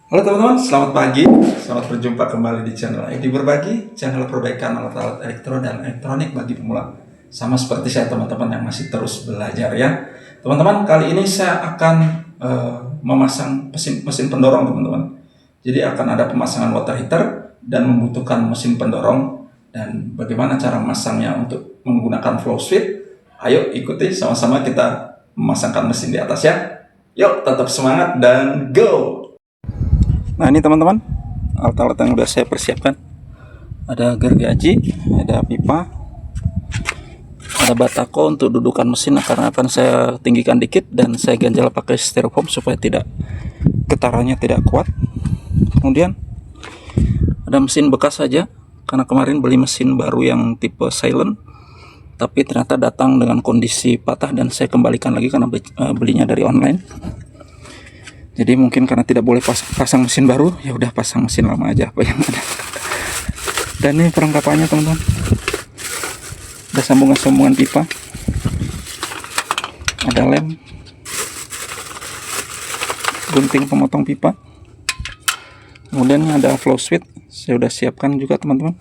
Halo teman-teman, selamat pagi. Selamat berjumpa kembali di channel ID Berbagi, channel perbaikan alat-alat elektro dan elektronik bagi pemula. Sama seperti saya teman-teman yang masih terus belajar ya. Teman-teman, kali ini saya akan memasang mesin pendorong teman-teman. Jadi akan ada pemasangan water heater dan membutuhkan mesin pendorong. Dan bagaimana cara memasangnya untuk menggunakan flow switch? Ayo ikuti sama-sama kita memasangkan mesin di atas ya. Yuk, tetap semangat dan go! Nah ini teman-teman, alat-alat yang sudah saya persiapkan. Ada gergaji, ada pipa, ada batako untuk dudukan mesin karena akan saya tinggikan dikit dan saya ganjal pakai styrofoam supaya getarannya tidak kuat. Kemudian ada mesin bekas saja karena kemarin beli mesin baru yang tipe silent, tapi ternyata datang dengan kondisi patah dan saya kembalikan lagi karena belinya dari online. Jadi mungkin karena tidak boleh pasang mesin baru, ya udah pasang mesin lama aja apa yang ada. Dan ini perlengkapannya teman-teman. Ada sambungan-sambungan pipa, ada lem, gunting pemotong pipa, kemudian ada flow switch. Saya udah siapkan juga teman-teman.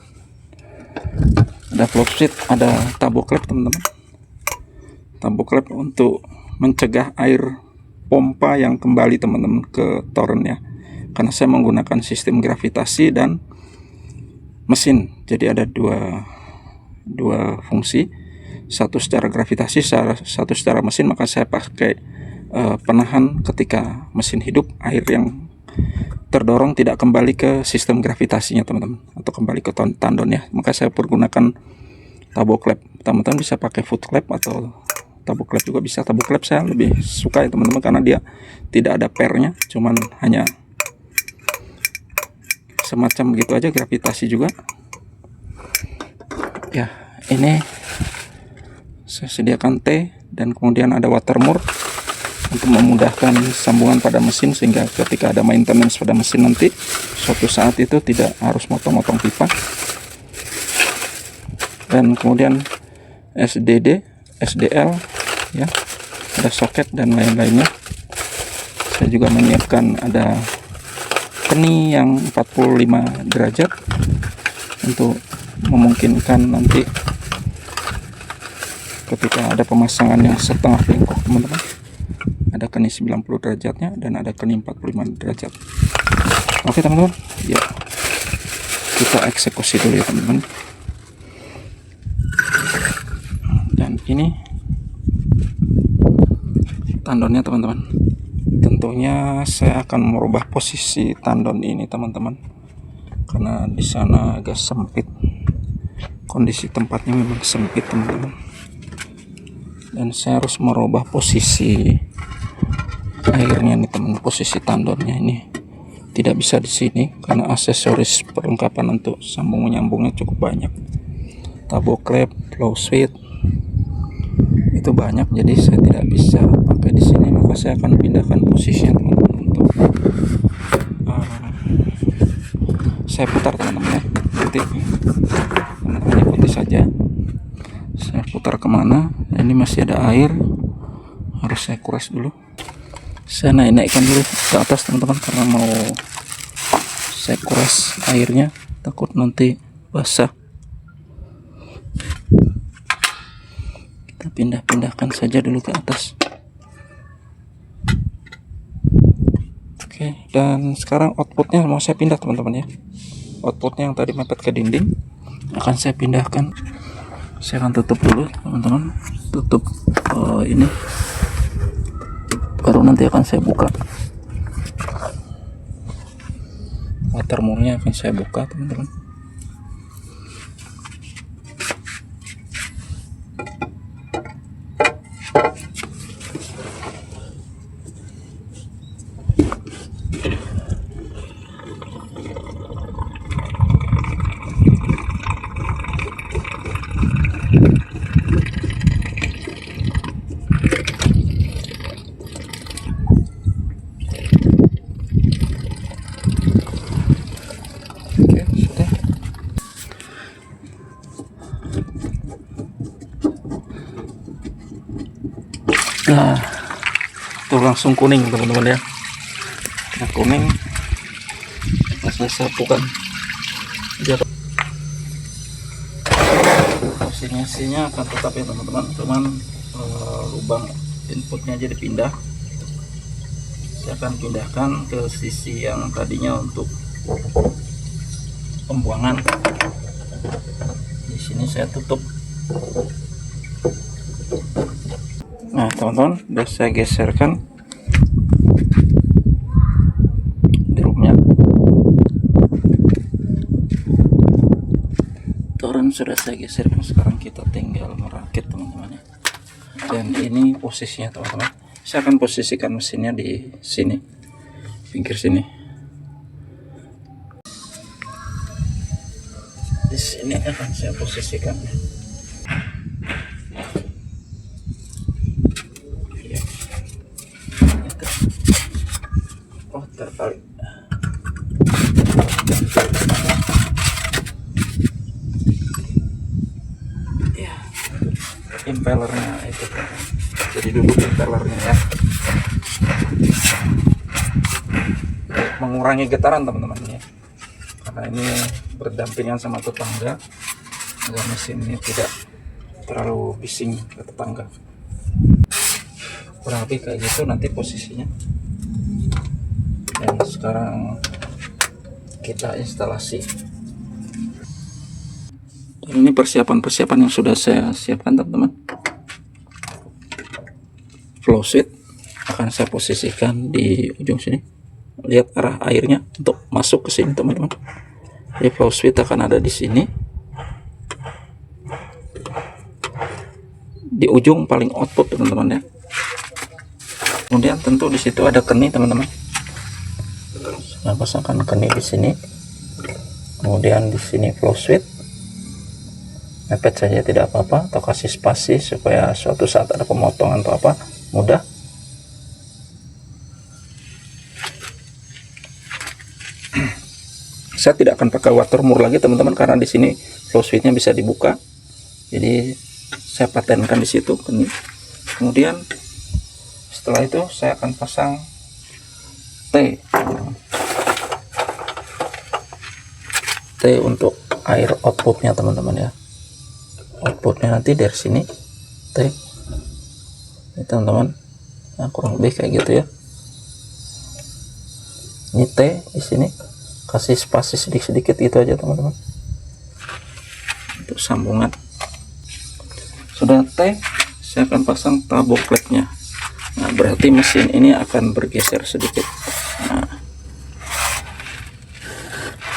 Ada flow switch, ada tabok klep teman-teman. Tabok klep untuk mencegah air pompa yang kembali teman-teman ke toren ya, karena saya menggunakan sistem gravitasi dan mesin, jadi ada dua fungsi, satu secara gravitasi, satu secara mesin. Maka saya pakai penahan ketika mesin hidup, air yang terdorong tidak kembali ke sistem gravitasinya teman-teman, atau kembali ke tandon ya. Maka saya pergunakan tabok klep. Teman-teman bisa pakai foot klep atau tabok klep juga bisa. Tabok klep saya lebih suka ya teman-teman, karena dia tidak ada pernya, cuman hanya semacam begitu aja, gravitasi juga ya. Ini saya sediakan T dan kemudian ada watermore untuk memudahkan sambungan pada mesin, sehingga ketika ada maintenance pada mesin nanti suatu saat itu tidak harus motong-motong pipa. Dan kemudian SDD, SDL ya, ada soket dan lain-lainnya. Saya juga menyiapkan ada peni yang 45 derajat untuk memungkinkan nanti ketika ada pemasangan yang setengah bengkok teman-teman, ada keni 90 derajatnya dan ada keni 45 derajat. Oke teman-teman, ya kita eksekusi dulu ya teman-teman. Dan ini tandonnya teman-teman. Tentunya saya akan merubah posisi tandon ini teman-teman, karena di sana agak sempit, kondisi tempatnya memang sempit teman-teman, dan saya harus merubah posisi airnya nih teman. Posisi tandonnya ini tidak bisa di sini karena aksesoris perlengkapan untuk sambung menyambungnya cukup banyak. Tabok klep, flow switch itu banyak, jadi saya tidak bisa pakai di sini. Maka saya akan pindahkan posisinya teman-teman untuk saya putar teman-teman ya. Nanti teman-teman ikuti saja saya putar kemana. Ini masih ada air, harus saya kuras dulu. Saya naikkan dulu ke atas teman-teman, karena mau saya kuras airnya, takut nanti basah. Kita pindah-pindahkan saja dulu ke atas. Oke, dan sekarang outputnya mau saya pindah teman-teman ya. Outputnya yang tadi mepet ke dinding akan saya pindahkan. Saya akan tutup dulu teman-teman, tutup ini, baru nanti akan saya buka. Watermore-nya akan saya buka teman-teman. Nah, tuh langsung kuning teman-teman ya. Nah, kuning saya sapukan biar sinyasinya akan tetap ya teman-teman, cuman lubang inputnya aja dipindah. Saya akan pindahkan ke sisi yang tadinya untuk pembuangan. Di sini saya tutup. Nah teman-teman, sudah saya geserkan drumnya. Toren sudah saya geserkan, sekarang kita tinggal merakit teman-teman ya. Dan ini posisinya teman-teman, saya akan posisikan mesinnya di sini, pinggir sini. Di sini akan saya posisikan. Ya. Oh terkali. Ya, impellernya itu kan. Jadi duduk impellernya ya. Mengurangi getaran teman-teman ya. Karena ini berdampingan sama tetangga agar mesin ini tidak terlalu bising ke tetangga. Kurang lebih kayak gitu nanti posisinya. Dan sekarang kita instalasi. Dan ini persiapan-persiapan yang sudah saya siapkan teman-teman. Flow switch akan saya posisikan di ujung sini. Lihat arah airnya untuk masuk ke sini teman-teman. Jadi flow switch akan ada di sini, di ujung paling output teman-teman ya. Kemudian tentu di situ ada keni teman-teman. Saya pasangkan keni di sini. Kemudian di sini flow switch. Mepet saja tidak apa-apa, atau kasih spasi supaya suatu saat ada pemotongan atau apa mudah. Saya tidak akan pakai watermur lagi teman-teman, karena di sini flow switchnya bisa dibuka. Jadi saya patenkan di situ. Kemudian setelah itu saya akan pasang T. T untuk air outputnya teman-teman ya. Outputnya nanti dari sini T. Ini teman-teman. Nah, kurang lebih kayak gitu ya. Ini T di sini. Kasih spasi sedikit-sedikit gitu aja teman-teman untuk sambungan. Sudah T, saya akan pasang tabok klepnya. Nah berarti mesin ini akan bergeser sedikit. Nah,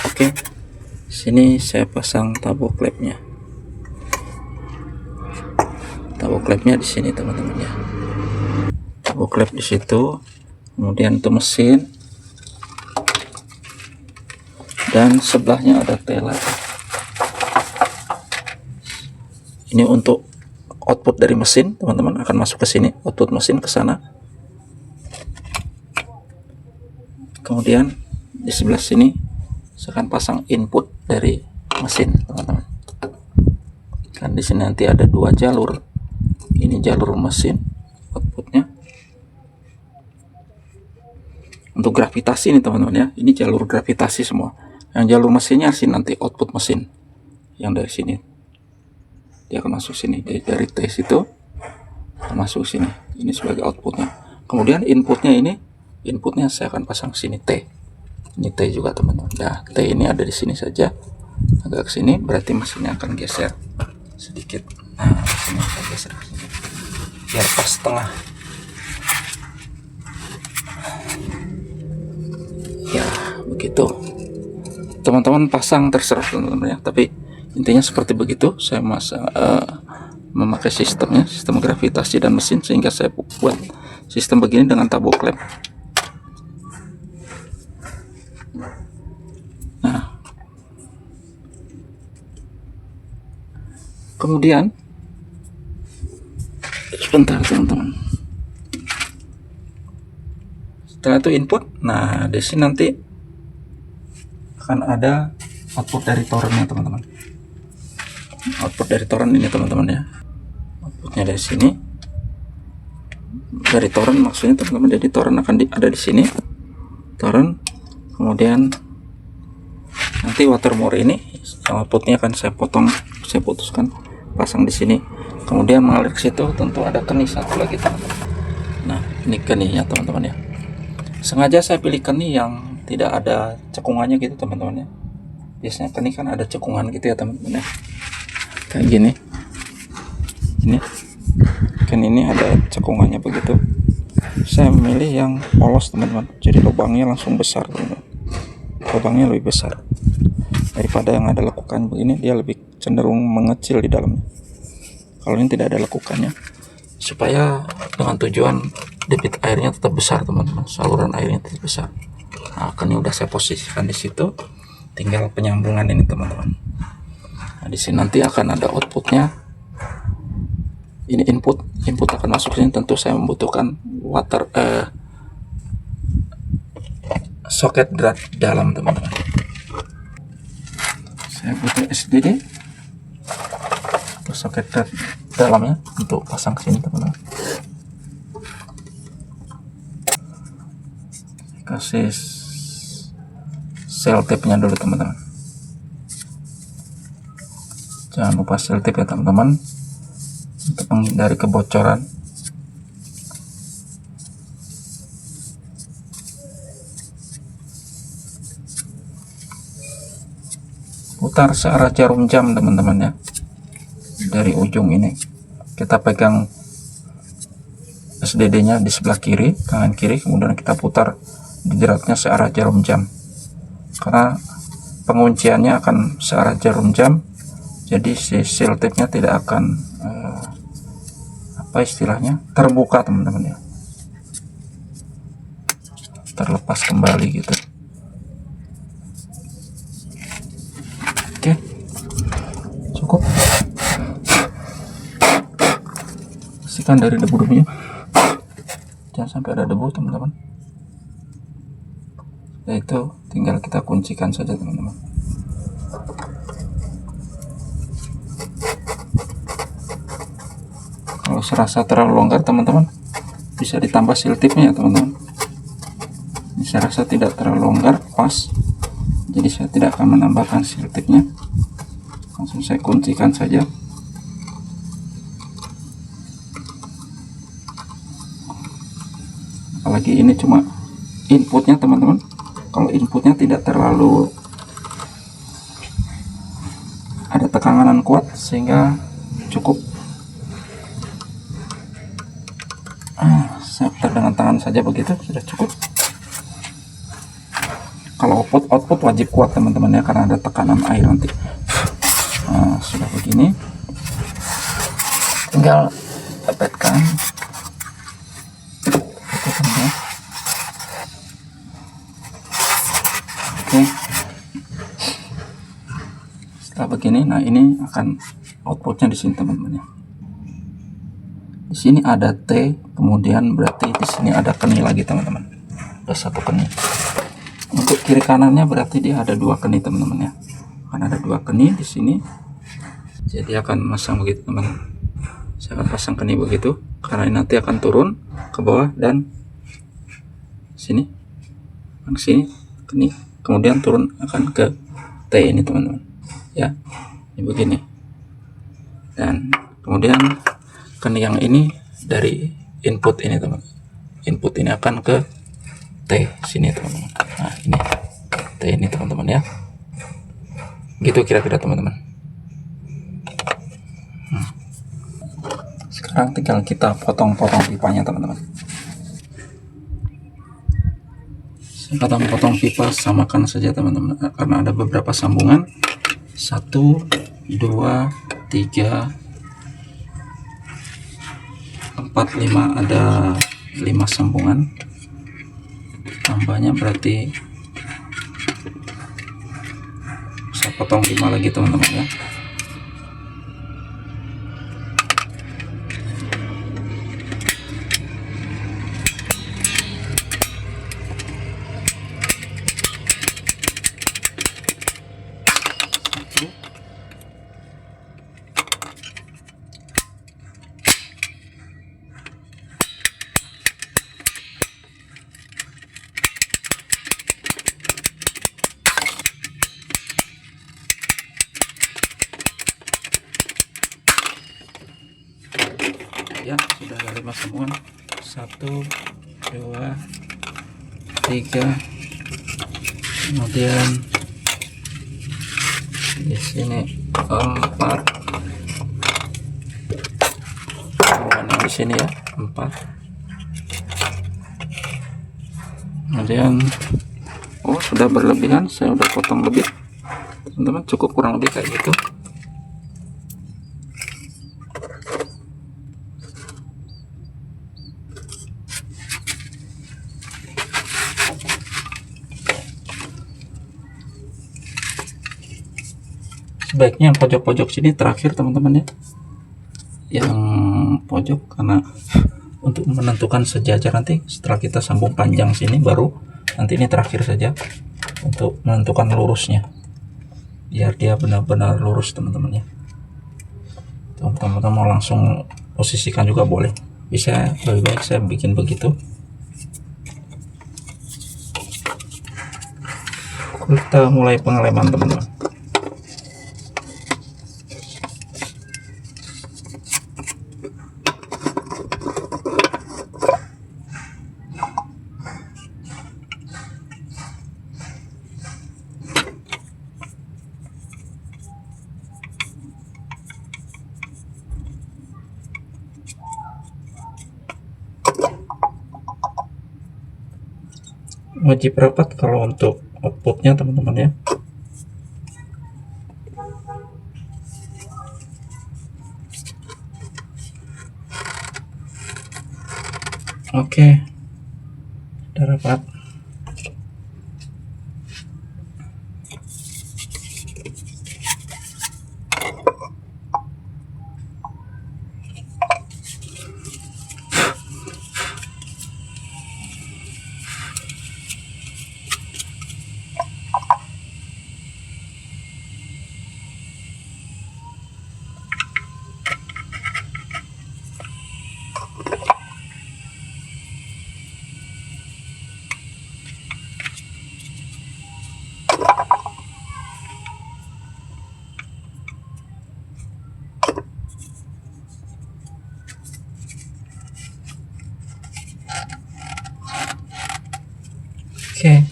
oke, sini saya pasang tabok klepnya. Tabok klepnya di sini teman-teman ya. Tabok klep di situ. Kemudian untuk mesin. Dan sebelahnya ada T lagi. Ini untuk output dari mesin teman-teman, akan masuk ke sini, output mesin ke sana. Kemudian di sebelah sini saya akan pasang input dari mesin teman-teman. Kan di sini nanti ada dua jalur. Ini jalur mesin outputnya. Untuk gravitasi ini teman-teman ya, ini jalur gravitasi semua. Yang jalur mesinnya sih nanti output mesin yang dari sini, dia akan masuk sini dari T itu masuk sini, ini sebagai outputnya. Kemudian inputnya saya akan pasang sini T, ini T juga teman-teman. Nah T ini ada di sini saja, agak ke sini, berarti mesinnya akan geser sedikit. Nah sini akan geser ke sini biar pas tengah ya, begitu teman-teman. Pasang terserah teman-teman ya, tapi intinya seperti begitu. Saya memakai sistemnya, sistem gravitasi dan mesin, sehingga saya buat sistem begini dengan tabok klep. Nah kemudian sebentar teman-teman, setelah itu input. Nah di sini nanti akan ada output dari torennya teman-teman. Output dari toren ini teman-teman ya. Outputnya dari sini, dari toren maksudnya teman-teman. Jadi toren akan ada di sini, toren. Kemudian nanti watermore ini outputnya akan saya putuskan, pasang di sini, kemudian mengalir ke situ. Tentu ada keni satu lagi teman-teman. Nah, ini keninya teman-teman ya. Sengaja saya pilih keni yang tidak ada cekungannya gitu teman-teman ya. Biasanya keni kan ada cekungan gitu ya teman-teman ya, kayak gini. Ini kan ini ada cekungannya begitu. Saya memilih yang polos teman-teman, jadi lubangnya langsung besar teman-teman. Lubangnya lebih besar daripada yang ada lekukan begini, dia lebih cenderung mengecil di dalamnya. Kalau ini tidak ada lekukannya, supaya dengan tujuan debit airnya tetap besar teman-teman, saluran airnya tetap besar. Nah, ini udah saya posisikan di situ, tinggal penyambungan ini teman-teman. Nah, di sini nanti akan ada outputnya. Ini input akan masuk sini. Tentu saya membutuhkan soket drat dalam teman-teman. Saya butuh SDD atau soket drat dalamnya untuk pasang ke sini teman-teman. Kasih sel tape-nya dulu teman-teman. Jangan lupa sel tape ya teman-teman, untuk menghindari kebocoran. Putar searah jarum jam teman-teman ya. Dari ujung ini kita pegang SDD nya di sebelah kiri, tangan kiri, kemudian kita putar di jeratnya searah jarum jam, karena pengunciannya akan searah jarum jam. Jadi si seal tape nya tidak akan apa istilahnya, terbuka teman-teman ya, terlepas kembali gitu. Oke, cukup. Bersihkan dari debu-debunya, jangan sampai ada debu teman-teman. Itu tinggal kita kuncikan saja teman-teman. Kalau serasa terlalu longgar teman-teman, bisa ditambah seal tape-nya ya teman-teman. Ini saya rasa tidak terlalu longgar, pas, jadi saya tidak akan menambahkan seal tape-nya, langsung saya kuncikan saja. Apalagi ini cuma inputnya teman-teman. Kalau inputnya tidak terlalu ada tekanan kuat, sehingga cukup saya putar dengan tangan saja begitu, sudah cukup. Kalau output wajib kuat teman-teman ya, karena ada tekanan air nanti. Nah, sudah begini, tinggal pepetkan. Oke, setelah begini, nah ini akan outputnya di sini teman-teman ya. Di sini ada T, kemudian berarti di sini ada keni lagi teman-teman. Ada satu keni. Untuk kiri kanannya berarti dia ada dua keni teman-teman ya. Akan ada dua keni di sini. Jadi akan masang begitu teman. Saya akan pasang keni begitu, karena ini nanti akan turun ke bawah dan sini, ke sini keni, kemudian turun akan ke T ini teman-teman. Ya, ini begini. Dan kemudian keni yang ini dari input ini teman. Input ini akan ke T sini teman-teman. Nah, ini T ini teman-teman ya. Gitu kira-kira teman-teman. Sekarang tinggal kita potong-potong pipanya teman-teman. Saya potong-potong pipa, samakan saja teman-teman, karena ada beberapa sambungan. 1, 2, 3, 4, 5, ada 5 sambungan. Tambahnya berarti saya potong 5 lagi teman-teman ya. ya, sudah ada 5 sambungan. 1 2 3, kemudian di sini 4, kemudian di sini ya 4, kemudian sudah berlebihan, saya udah potong lebih teman-teman, cukup kurang lebih kayak gitu. Sebaiknya yang pojok-pojok sini terakhir teman-teman ya, yang pojok, karena untuk menentukan sejajar nanti setelah kita sambung panjang sini, baru nanti ini terakhir saja untuk menentukan lurusnya, biar dia benar-benar lurus teman-teman ya. Teman-teman mau langsung posisikan juga boleh, bisa, lebih baik saya bikin begitu. Kita mulai pengeleman teman-teman. Wajib rapat kalau untuk outputnya teman-teman ya. Oke, sudah rapat. Oke.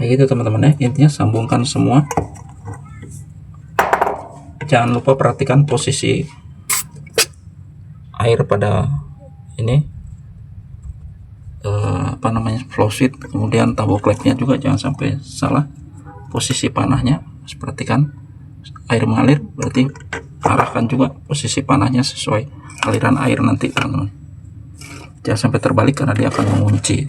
Kayak gitu teman-teman ya, intinya sambungkan semua. Jangan lupa perhatikan posisi air pada ini apa namanya, flowsheet, kemudian tabok klepnya juga jangan sampai salah posisi panahnya. Perhatikan air mengalir, berarti arahkan juga posisi panahnya sesuai aliran air nanti teman-teman, jangan sampai terbalik karena dia akan mengunci.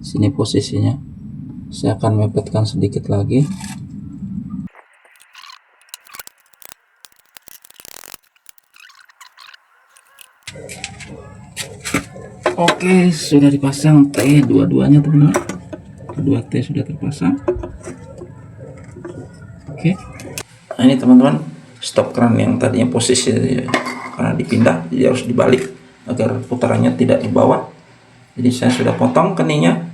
Sini posisinya saya akan mepetkan sedikit lagi. Oke, sudah dipasang T dua-duanya teman-teman. Kedua T sudah terpasang. Oke. Nah ini teman-teman, stop keran yang tadinya posisi karena dipindah, jadi harus dibalik agar putarannya tidak di bawah. Jadi saya sudah potong keningnya.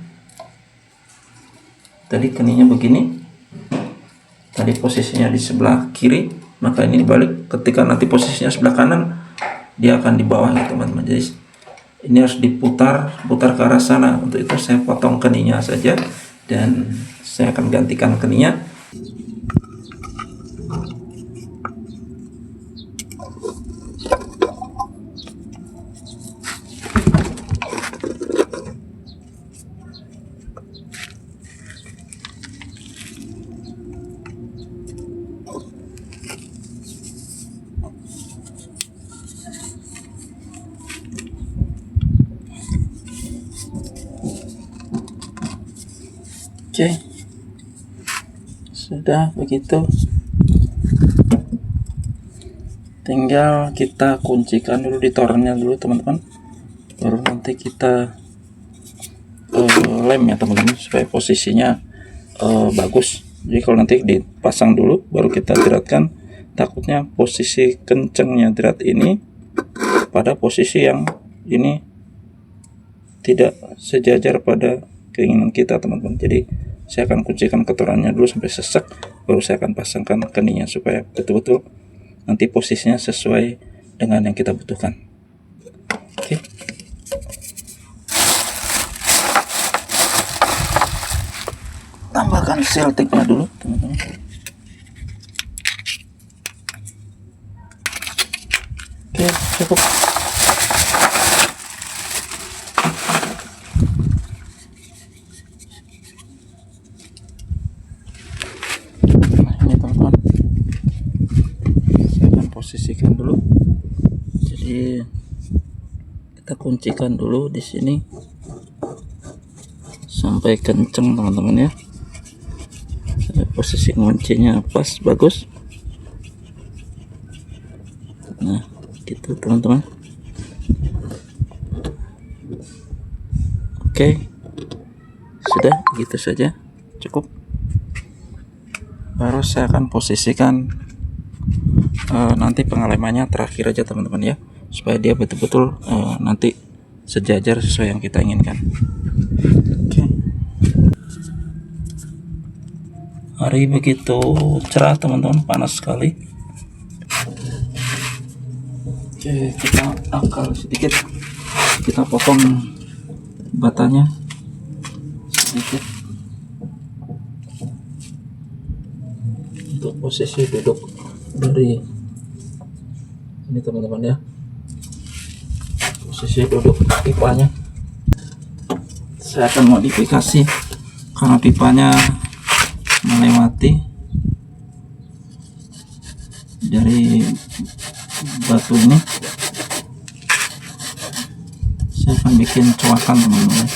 Tadi keningnya begini. Tadi posisinya di sebelah kiri, maka ini dibalik. Ketika nanti posisinya sebelah kanan, dia akan di bawah ya teman-teman. Jadi ini harus diputar ke arah sana. Untuk itu saya potong keningnya saja dan saya akan gantikan keningnya. Oke, sudah begitu, tinggal kita kuncikan dulu di tornya dulu teman-teman, baru nanti kita lem ya teman-teman supaya posisinya bagus. Jadi kalau nanti dipasang dulu baru kita jeratkan, takutnya posisi kencengnya jerat ini pada posisi yang ini tidak sejajar pada keinginan kita, teman-teman. Jadi saya akan kuncikan kotorannya dulu sampai sesek, baru saya akan pasangkan keningnya supaya betul-betul nanti posisinya sesuai dengan yang kita butuhkan. Oke. Tambahkan seltiknya dulu, teman-teman. Oke, cukup. Nah, ini teman-teman, saya akan posisikan dulu. Jadi kita kuncikan dulu di sini sampai kenceng, teman-teman ya. Posisi kuncinya pas, bagus. Nah, gitu teman-teman. Oke, sudah gitu saja, cukup. Baru saya akan posisikan nanti pengalemannya terakhir aja, teman-teman ya, supaya dia betul-betul nanti sejajar sesuai yang kita inginkan. Oke. Hari begitu cerah, teman-teman, panas sekali. Oke, kita akal sedikit, kita potong batanya sedikit untuk posisi duduk dari ini, teman-teman ya, posisi duduk pipanya. Saya akan modifikasi karena pipanya melewati dari batu ini. Saya akan bikin coakan, teman-teman.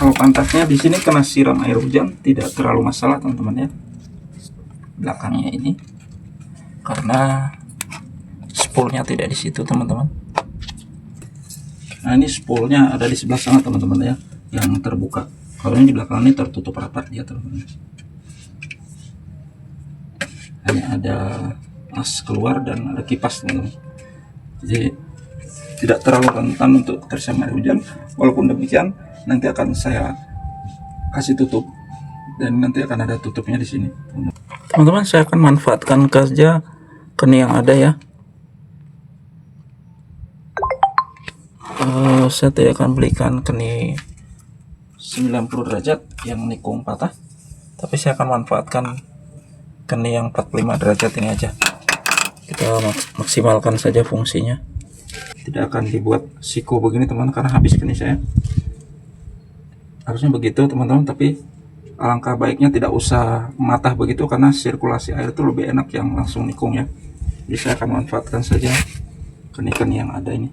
Kalau pantatnya di sini kena siram air hujan tidak terlalu masalah, teman-teman ya. Belakangnya ini karena spoolnya tidak di situ, teman-teman. Nah, ini spoolnya ada di sebelah sana, teman-teman ya, yang terbuka. Kalau ini di belakang ini tertutup rapat dia, teman-teman. Hanya ada as keluar dan ada kipas, teman-teman. Jadi tidak terlalu rentan untuk tersambar hujan. Walaupun demikian, nanti akan saya kasih tutup dan nanti akan ada tutupnya di sini, teman-teman. Saya akan manfaatkan saja kening yang ada ya. Saya tidak akan belikan kening 90 derajat yang nikung patah, tapi saya akan manfaatkan kening yang 45 derajat ini aja. Kita maksimalkan saja fungsinya. Tidak akan dibuat siku begini, teman, karena habis kening saya. Harusnya begitu, teman-teman, tapi alangkah baiknya tidak usah matah begitu karena sirkulasi air itu lebih enak yang langsung nikung ya. Jadi saya akan manfaatkan saja kening-kening yang ada ini.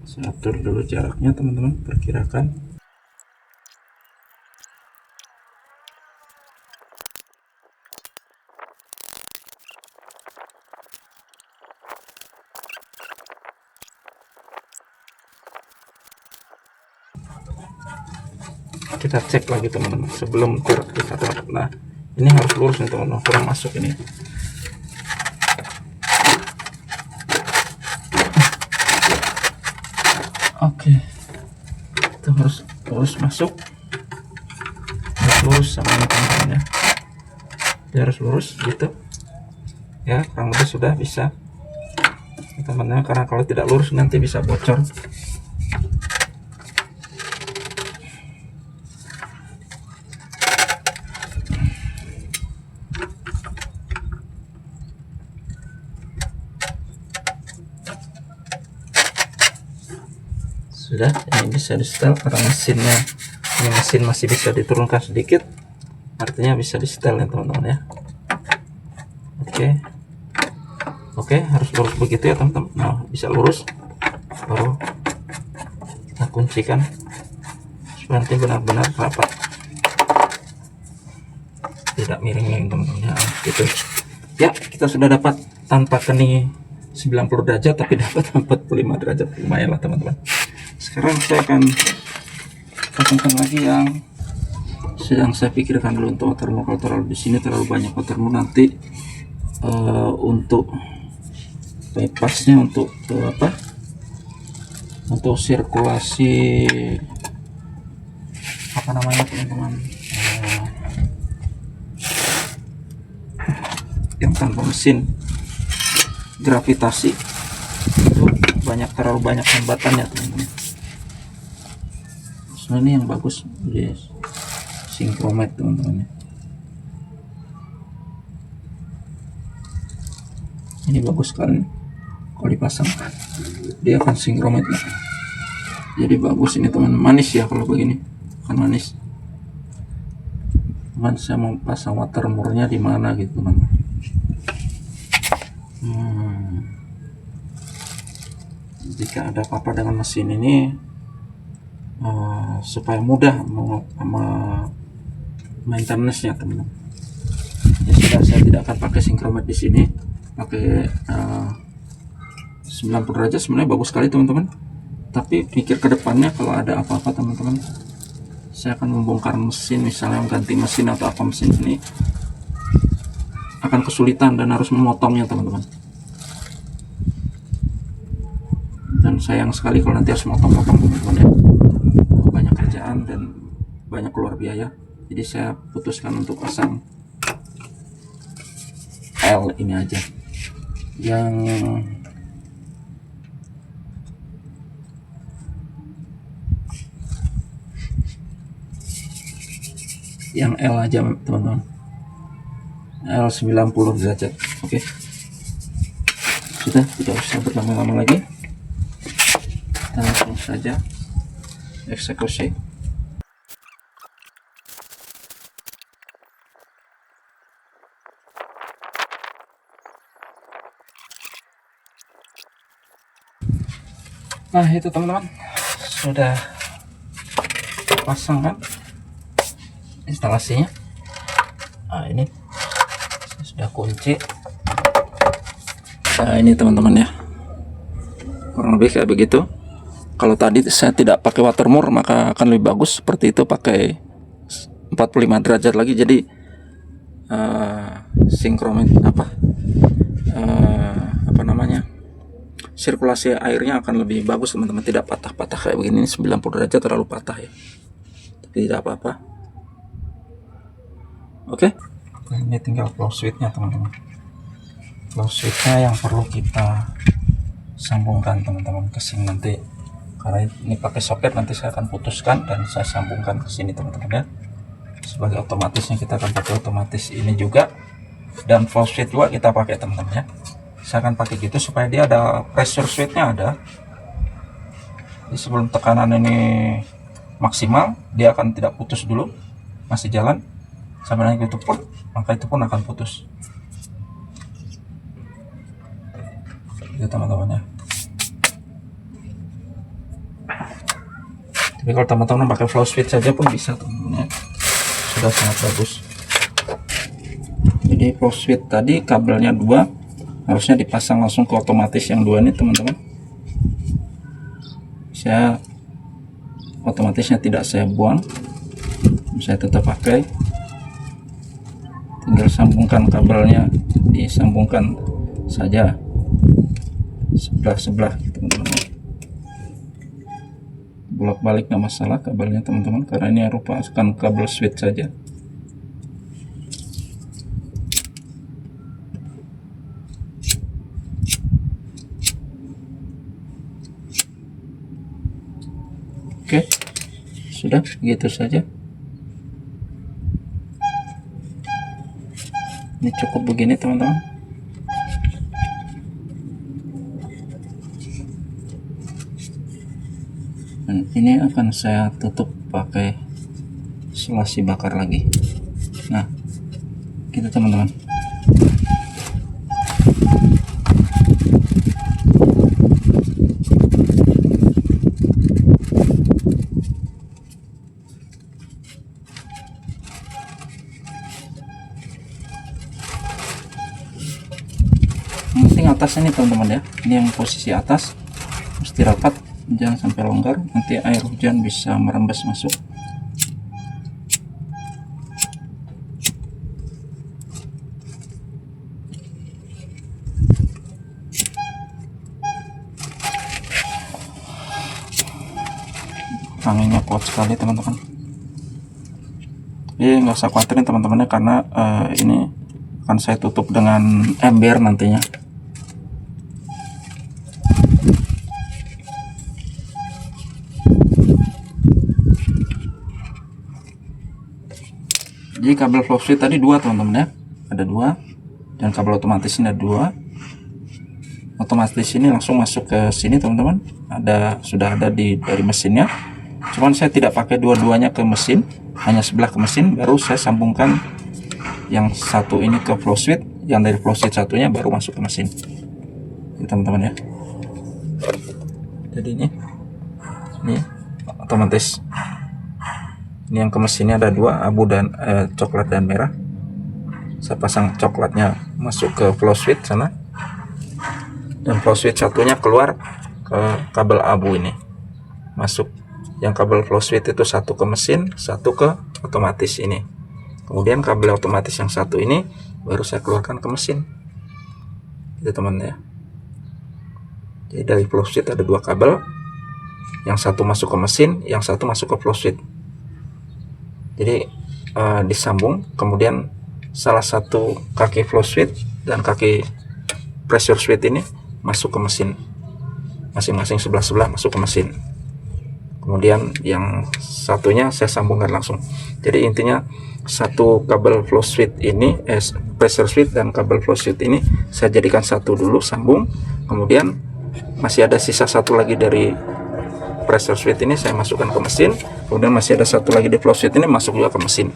Saya atur dulu jaraknya, teman-teman, perkirakan. Kita cek lagi, teman-teman, sebelum kita taruh. Nah, ini harus lurus nih, teman-teman, kurang masuk ini. Oke, itu harus lurus masuk, harus lurus sama ini, teman-teman ya. Dia harus lurus gitu ya, kurang lebih sudah bisa, teman-teman, karena kalau tidak lurus nanti bisa bocor. Sudah, ini bisa di setel karena mesinnya, ini mesin masih bisa diturunkan sedikit, artinya bisa di setel ya, teman-teman ya. Oke, harus lurus begitu ya, teman-teman. Nah, bisa lurus, baru kita kuncikan supaya nanti benar-benar rapat, tidak miring-miring teman-teman ya, gitu ya. Kita sudah dapat tanpa kening 90 derajat tapi dapat 45 derajat, lumayan lah teman-teman. Sekarang saya akan pasangkan lagi yang sedang saya pikirkan dulu untuk watermur. Kalau terlalu di sini terlalu banyak watermur, nanti untuk bypassnya, untuk untuk sirkulasi apa namanya teman-teman, yang tanpa mesin, gravitasi, itu terlalu banyak hambatannya teman-teman. Sebenarnya ini yang bagus di Syncromed teman-teman. Ini bagus sekali kalau dipasang, dia akan Syncromed ya. Jadi bagus ini teman, manis ya kalau begini, akan manis. Teman, saya mau pasang watermurnya di mana gitu teman. Jika ada apa-apa dengan mesin ini, supaya mudah maintenance-nya teman-teman. Ya sudah, saya tidak akan pakai Syncromed di sini, pakai 90 derajat. Sebenarnya bagus sekali teman-teman, tapi pikir ke depannya kalau ada apa-apa teman-teman, saya akan membongkar mesin, misalnya mengganti mesin atau apa, mesin ini akan kesulitan dan harus memotongnya teman-teman. Dan sayang sekali kalau nanti harus motong-motong teman-teman ya, banyak kerjaan dan banyak keluar biaya. Jadi saya putuskan untuk pasang L ini aja, yang L aja teman-teman, L 90 derajat. Oke, sudah, tidak usah berlama-lama lagi, kita langsung saja eksekusi. Nah itu teman-teman, sudah pasang kan instalasinya. Nah ini sudah kunci. Nah ini teman-teman ya, kurang lebih kayak begitu. Kalau tadi saya tidak pakai watermur, maka akan lebih bagus seperti itu, pakai 45 derajat lagi. Jadi Syncromed apa namanya, sirkulasi airnya akan lebih bagus teman-teman, tidak patah-patah kayak begini. 90 derajat terlalu patah ya, tapi tidak apa-apa. Oke, ini tinggal flow switch-nya teman-teman. Flow switch-nya yang perlu kita sambungkan teman-teman ke sini nanti, karena ini pakai soket, nanti saya akan putuskan dan saya sambungkan ke sini teman-teman ya. Sebagai otomatisnya kita akan pakai otomatis ini juga, dan flow switch juga kita pakai teman-teman ya. Saya akan pakai gitu supaya dia ada pressure switch-nya ada. Jadi sebelum tekanan ini maksimal, dia akan tidak putus dulu, masih jalan sampai nanti itu pun, maka itu pun akan putus. Itu teman-teman ya. Tapi kalau teman-teman pakai flow switch saja pun bisa teman-teman ya, sudah sangat bagus. Jadi flow switch tadi kabelnya 2, harusnya dipasang langsung ke otomatis yang 2 ini teman-teman. Saya otomatisnya tidak saya buang, saya tetap pakai, tinggal sambungkan kabelnya, disambungkan saja sebelah-sebelah teman-teman. Bolak-balik nggak masalah kabelnya teman-teman, karena ini merupakan kabel switch saja. Oke, sudah gitu saja. Ini cukup begini teman-teman. Dan ini akan saya tutup pakai selasi bakar lagi. Nah, gitu teman-teman. atas ini teman-teman ya, ini yang posisi atas mesti rapat, jangan sampai longgar, nanti air hujan bisa merembes masuk. Anginnya kuat sekali teman-teman. Jadi nggak usah khawatirin teman-temannya, karena ini akan saya tutup dengan ember nantinya. Jadi kabel flow switch tadi dua teman-teman ya, ada dua, dan kabel otomatis ini ada dua. Otomatis ini langsung masuk ke sini teman-teman, sudah ada dari mesinnya. Cuman saya tidak pakai dua-duanya ke mesin, hanya sebelah ke mesin, baru saya sambungkan yang satu ini ke flow switch, yang dari flow switch satunya baru masuk ke mesin. Ini teman-teman ya. Jadi ini otomatis. Ini yang ke mesinnya ada dua, abu dan coklat dan merah. Saya pasang coklatnya masuk ke flow switch sana, dan flow switch satunya keluar ke kabel abu ini masuk. Yang kabel flow switch itu satu ke mesin, satu ke otomatis ini. Kemudian kabel otomatis yang satu ini baru saya keluarkan ke mesin. Itu teman ya. Jadi dari flow switch ada dua kabel, yang satu masuk ke mesin, yang satu masuk ke flow switch. Jadi disambung, kemudian salah satu kaki flow switch dan kaki pressure switch ini masuk ke mesin, masing-masing sebelah-sebelah masuk ke mesin. Kemudian yang satunya saya sambungkan langsung. Jadi intinya satu kabel flow switch ini, pressure switch dan kabel flow switch ini saya jadikan satu dulu, sambung. Kemudian masih ada sisa satu lagi dari pressure switch ini saya masukkan ke mesin, kemudian masih ada satu lagi di flow switch ini masuk juga ke mesin.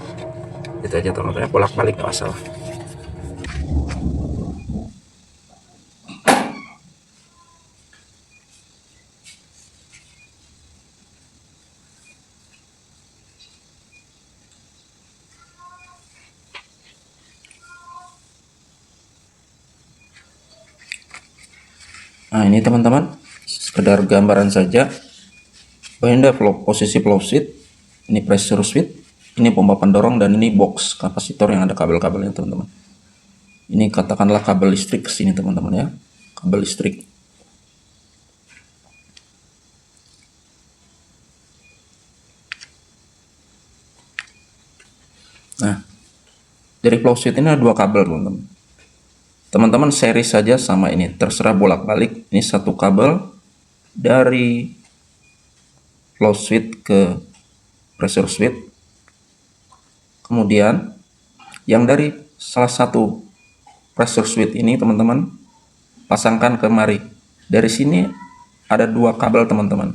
Itu aja teman-teman, bolak-balik nggak masalah. Nah ini teman-teman, sekedar gambaran saja. Ini posisi flow switch, ini pressure switch, ini pompa pendorong, dan ini box kapasitor yang ada kabel-kabelnya teman-teman. Ini katakanlah kabel listrik ke sini teman-teman ya, kabel listrik. Nah, dari flow switch ini ada dua kabel teman-teman. Teman-teman seri saja sama ini, terserah bolak-balik. Ini satu kabel dari flow switch ke pressure switch. Kemudian yang dari salah satu pressure switch ini teman-teman pasangkan ke mari. Dari sini ada dua kabel teman-teman.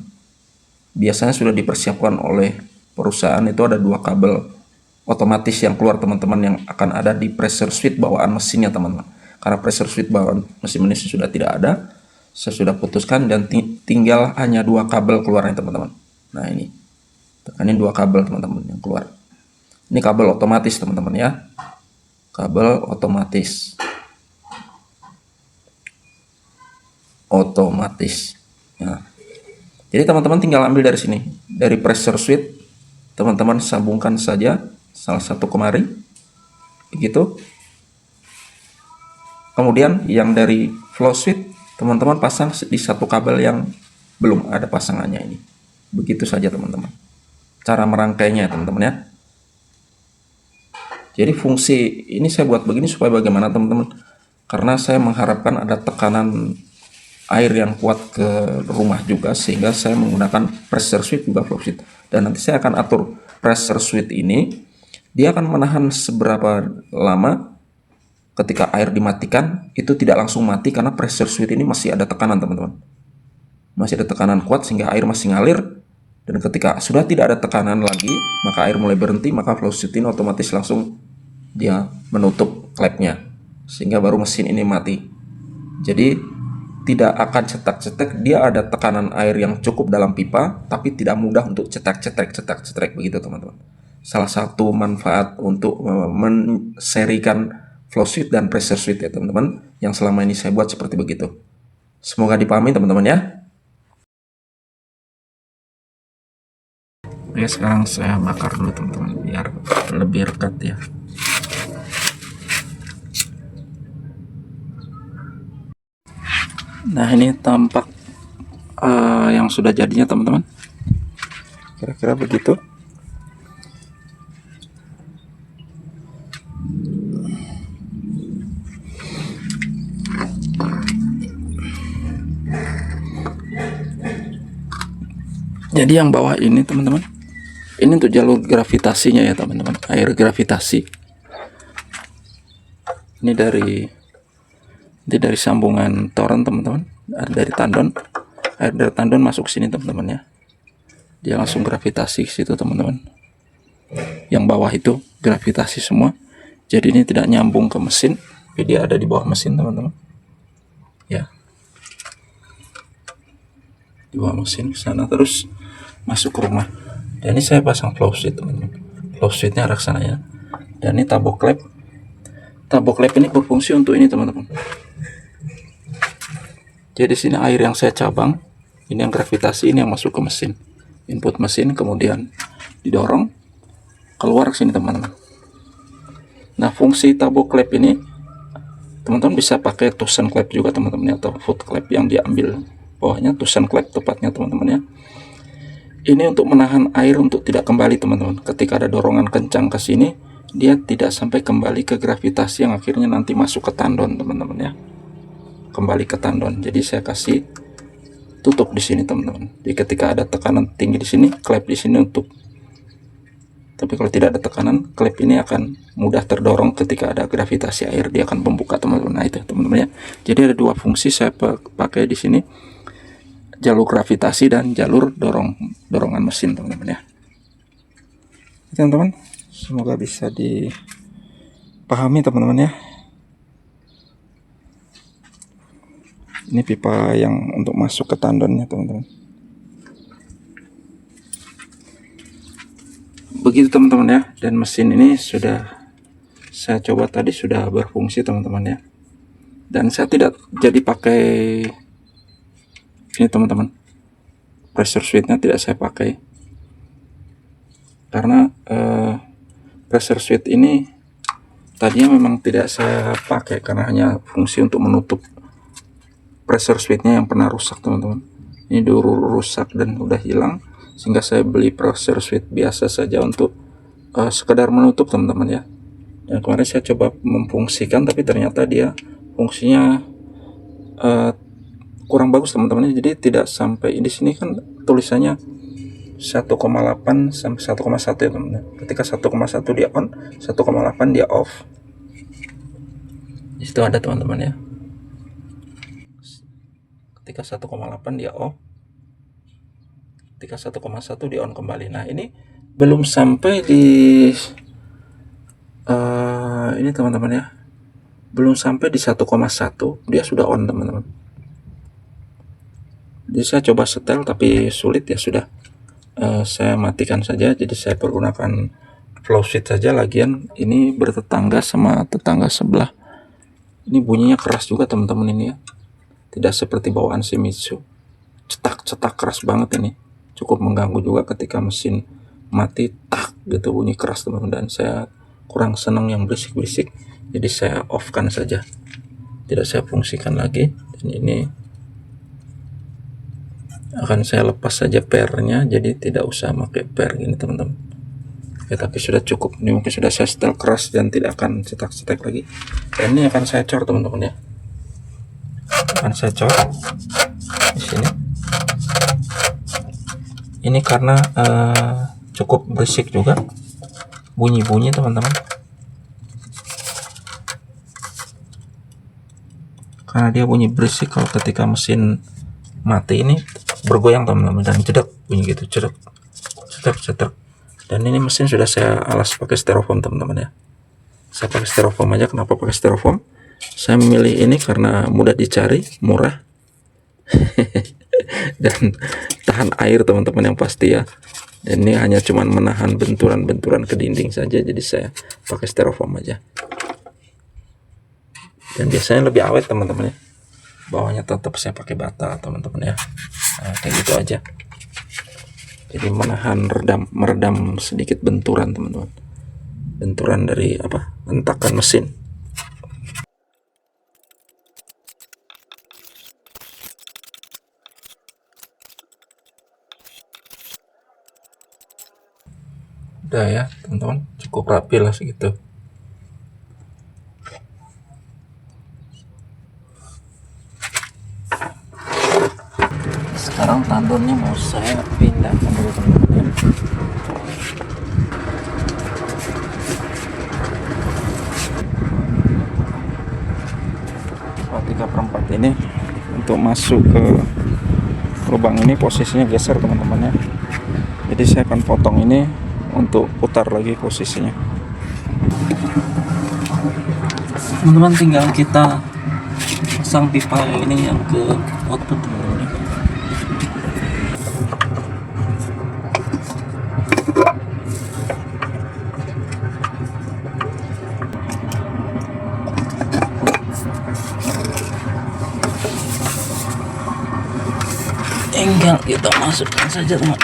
Biasanya sudah dipersiapkan oleh perusahaan, itu ada dua kabel otomatis yang keluar teman-teman, yang akan ada di pressure switch bawaan mesinnya teman-teman. Karena pressure switch bawaan mesin sudah tidak ada, saya sudah putuskan, dan tinggal hanya dua kabel keluarnya teman-teman. Nah ini, tekanin dua kabel teman-teman yang keluar. Ini kabel otomatis teman-teman ya, kabel otomatis. Nah, jadi teman-teman tinggal ambil dari sini, dari pressure switch, teman-teman sambungkan saja salah satu kemari, begitu. Kemudian yang dari flow switch teman-teman pasang di satu kabel yang belum ada pasangannya ini. Begitu saja teman-teman cara merangkainya teman-teman ya. Jadi fungsi ini saya buat begini supaya bagaimana teman-teman, karena saya mengharapkan ada tekanan air yang kuat ke rumah juga, sehingga saya menggunakan pressure switch juga flow switch. Dan nanti saya akan atur pressure switch ini, dia akan menahan seberapa lama. Ketika air dimatikan itu tidak langsung mati, karena pressure switch ini masih ada tekanan teman-teman, masih ada tekanan kuat sehingga air masih ngalir. Dan ketika sudah tidak ada tekanan lagi, maka air mulai berhenti, maka flow switch ini otomatis langsung dia menutup klepnya, sehingga baru mesin ini mati. Jadi tidak akan cetak-cetak, dia ada tekanan air yang cukup dalam pipa, tapi tidak mudah untuk cetak-cetak begitu teman-teman. Salah satu manfaat untuk menserikan flow switch dan pressure switch ya teman-teman, yang selama ini saya buat seperti begitu. Semoga dipahami teman-teman ya. Oke, sekarang saya bakar dulu teman-teman biar lebih rekat ya. Nah, ini tampak yang sudah jadinya teman-teman. Kira-kira begitu. Jadi yang bawah ini teman-teman, ini untuk jalur gravitasinya ya teman-teman, air gravitasi. Ini dari sambungan toren teman-teman, dari tandon. Air dari tandon masuk sini teman-teman ya. Dia langsung gravitasi ke situ teman-teman. Yang bawah itu gravitasi semua. Jadi ini tidak nyambung ke mesin, tapi dia ada di bawah mesin teman-teman. Ya. Di bawah mesin ke sana terus masuk ke rumah. Dan ini saya pasang flow switch teman-teman. Flow switchnya arah sana ya. Dan ini tabok klep. Tabok klep ini berfungsi untuk ini teman-teman. Jadi sini air yang saya cabang, ini yang gravitasi, ini yang masuk ke mesin. Input mesin kemudian didorong keluar ke sini teman-teman. Nah, fungsi tabok klep ini teman-teman bisa pakai Tucson klep juga teman-teman, atau foot klep yang diambil bawahnya, Tucson klep tepatnya teman-teman ya. Ini untuk menahan air untuk tidak kembali teman-teman. Ketika ada dorongan kencang ke sini, dia tidak sampai kembali ke gravitasi yang akhirnya nanti masuk ke tandon teman-teman ya. Kembali ke tandon. Jadi saya kasih tutup di sini teman-teman. Jadi ketika ada tekanan tinggi di sini, klep di sini untuk. Tapi kalau tidak ada tekanan, klep ini akan mudah terdorong ketika ada gravitasi air, dia akan membuka teman-teman. Nah itu teman-teman ya. Jadi ada dua fungsi saya pakai di sini. Jalur gravitasi dan jalur dorongan mesin teman-teman ya. Teman-teman, semoga bisa dipahami teman-teman ya. Ini pipa yang untuk masuk ke tandonnya teman-teman. Begitu teman-teman ya. Dan mesin ini sudah saya coba tadi, sudah berfungsi teman-teman ya. Dan saya tidak jadi pakai ini teman-teman, pressure switch-nya tidak saya pakai karena pressure switch ini tadinya memang tidak saya pakai karena hanya fungsi untuk menutup pressure switch-nya yang pernah rusak teman-teman. Ini dulu rusak dan udah hilang, sehingga saya beli pressure switch biasa saja untuk sekedar menutup teman-teman ya. Dan kemarin saya coba memfungsikan, tapi ternyata dia fungsinya kurang bagus teman-teman. Jadi tidak sampai di sini kan tulisannya 1,8 sampai 1,1 ya teman-teman. Ketika 1,1 dia on, 1,8 dia off. Di situ ada teman-teman ya. Ketika 1,8 dia off. Ketika 1,1 dia on kembali. Nah, ini belum sampai di ini teman-teman ya. Belum sampai di 1,1 dia sudah on teman-teman. Jadi saya coba setel tapi sulit ya, sudah saya matikan saja. Jadi saya pergunakan flow switch saja. Lagian ini bertetangga sama tetangga sebelah. Ini bunyinya keras juga teman-teman ini ya. Tidak seperti bawaan Shimizu. Cetak keras banget ini. Cukup mengganggu juga ketika mesin mati, tak gitu bunyi keras teman-teman. Dan saya kurang senang yang berisik-berisik. Jadi saya off-kan saja. Tidak saya fungsikan lagi. Dan ini akan saya lepas saja pairnya, jadi tidak usah pakai pair gini teman-teman ya. Tapi sudah cukup, ini mungkin sudah saya setel keras dan tidak akan cetak-cetak lagi. Dan ini akan saya cor teman-teman ya, akan saya cor di sini. Ini karena cukup berisik juga bunyi-bunyi teman-teman, karena dia bunyi berisik kalau ketika mesin mati ini bergoyang teman-teman, dan cedek bunyi gitu, cedek. Dan ini mesin sudah saya alas pakai styrofoam teman-teman ya. Saya pakai styrofoam aja. Kenapa pakai styrofoam? Saya memilih ini karena mudah dicari, murah dan tahan air teman-teman yang pasti ya. Dan ini hanya cuman menahan benturan-benturan ke dinding saja, jadi saya pakai styrofoam aja. dan biasanya lebih awet teman-teman ya. Bawahnya tetap saya pakai bata teman-teman ya. Nah, kayak gitu aja, jadi menahan meredam sedikit benturan teman-teman, benturan dari hentakan mesin. Udah ya teman-teman, cukup rapi lah segitu. Sekarang tandonnya mau saya pindahkan dulu teman-teman. Tiga perempat ini untuk masuk ke lubang ini posisinya geser teman-teman ya. Jadi saya akan potong ini untuk putar lagi posisinya. Teman-teman, tinggal kita pasang pipa ini yang ke output teman-teman. Tinggal kita masukkan saja teman.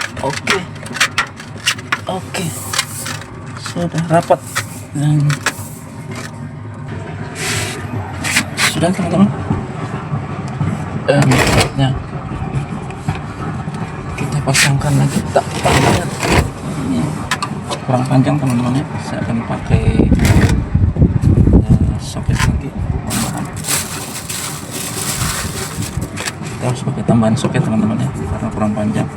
Oke, sudah rapat dan sudah teman-teman. Dan berikutnya kita pasangkan lagi tanggal. Ini kurang panjang teman-teman ya, saya akan pakai soket lagi. Kita harus pakai tambahan soket teman-teman ya, karena kurang panjang.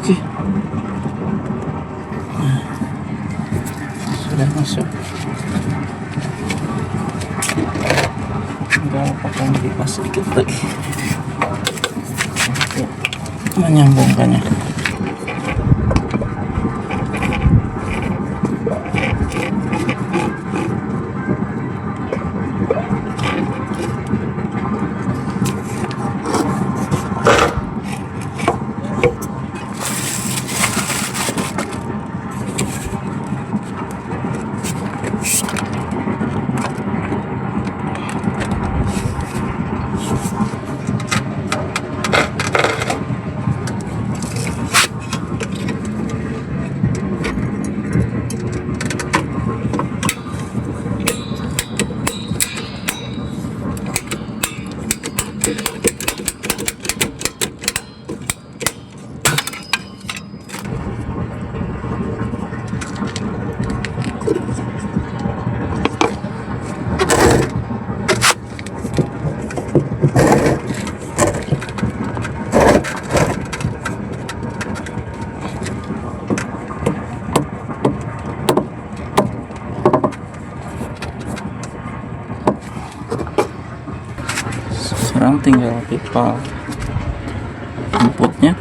Oke. Nah, sudah masuk. Tinggal potong pipa sedikit lagi untuk menyambungkannya. Sekarang tinggal pipa inputnya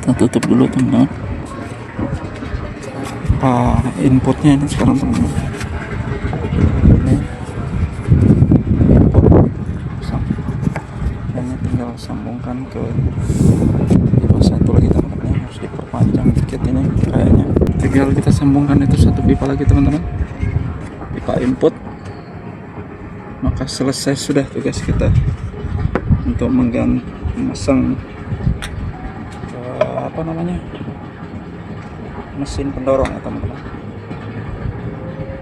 kita tutup dulu teman-teman. Pipa inputnya ini sekarang teman-teman, ini tinggal sambungkan ke pipa satu lagi teman-teman. Harus diperpanjang dikit ini kayaknya. Tinggal kita sambungkan itu satu pipa lagi teman-teman, pipa input. Maka selesai sudah tugas kita untuk memasang mesin pendorong ya teman-teman.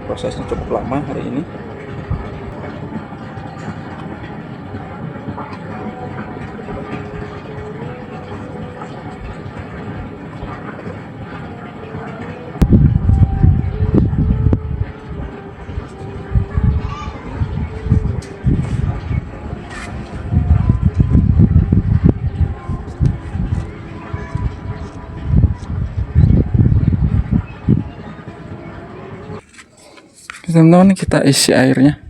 Prosesnya cukup lama hari ini. Teman-teman, kita isi airnya.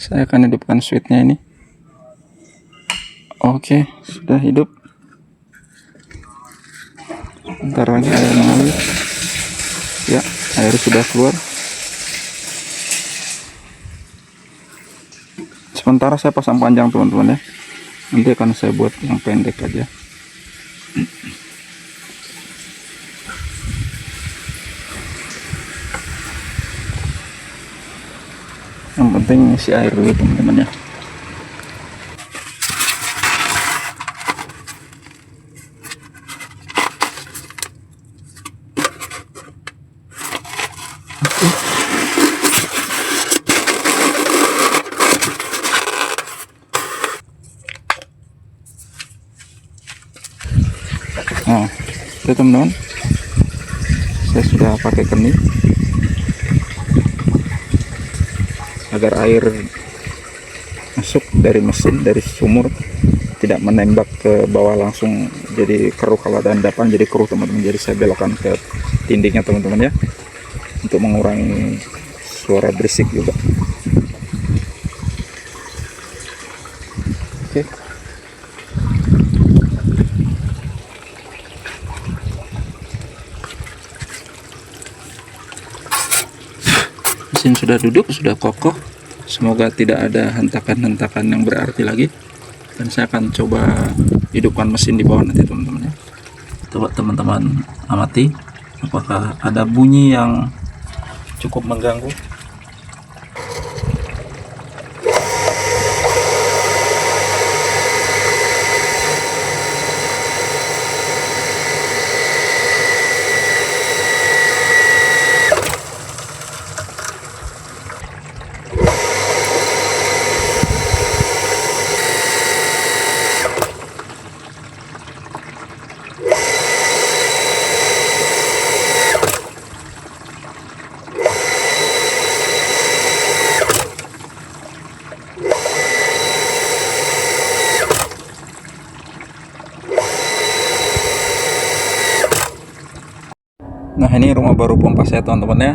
Saya akan hidupkan switchnya ini. Oke, sudah hidup. Bentar lagi air mengalir. Ya, air sudah keluar. Sementara saya pasang panjang teman-teman ya. Nanti akan saya buat yang pendek aja. Yang penting isi air dulu teman-teman ya. Nah, itu teman-teman, saya sudah pakai kening agar air masuk dari mesin, dari sumur, tidak menembak ke bawah langsung jadi keruh. Kalau ada endapan jadi keruh teman-teman. Jadi saya belokkan ke dindingnya teman-teman ya, untuk mengurangi suara berisik juga. Oke. Mesin sudah duduk, sudah kokoh. Semoga tidak ada hentakan-hentakan yang berarti lagi. Dan saya akan coba hidupkan mesin di bawah nanti teman-teman ya. Coba teman-teman amati apakah ada bunyi yang cukup mengganggu. Nah, ini rumah baru pompa saya teman-teman ya.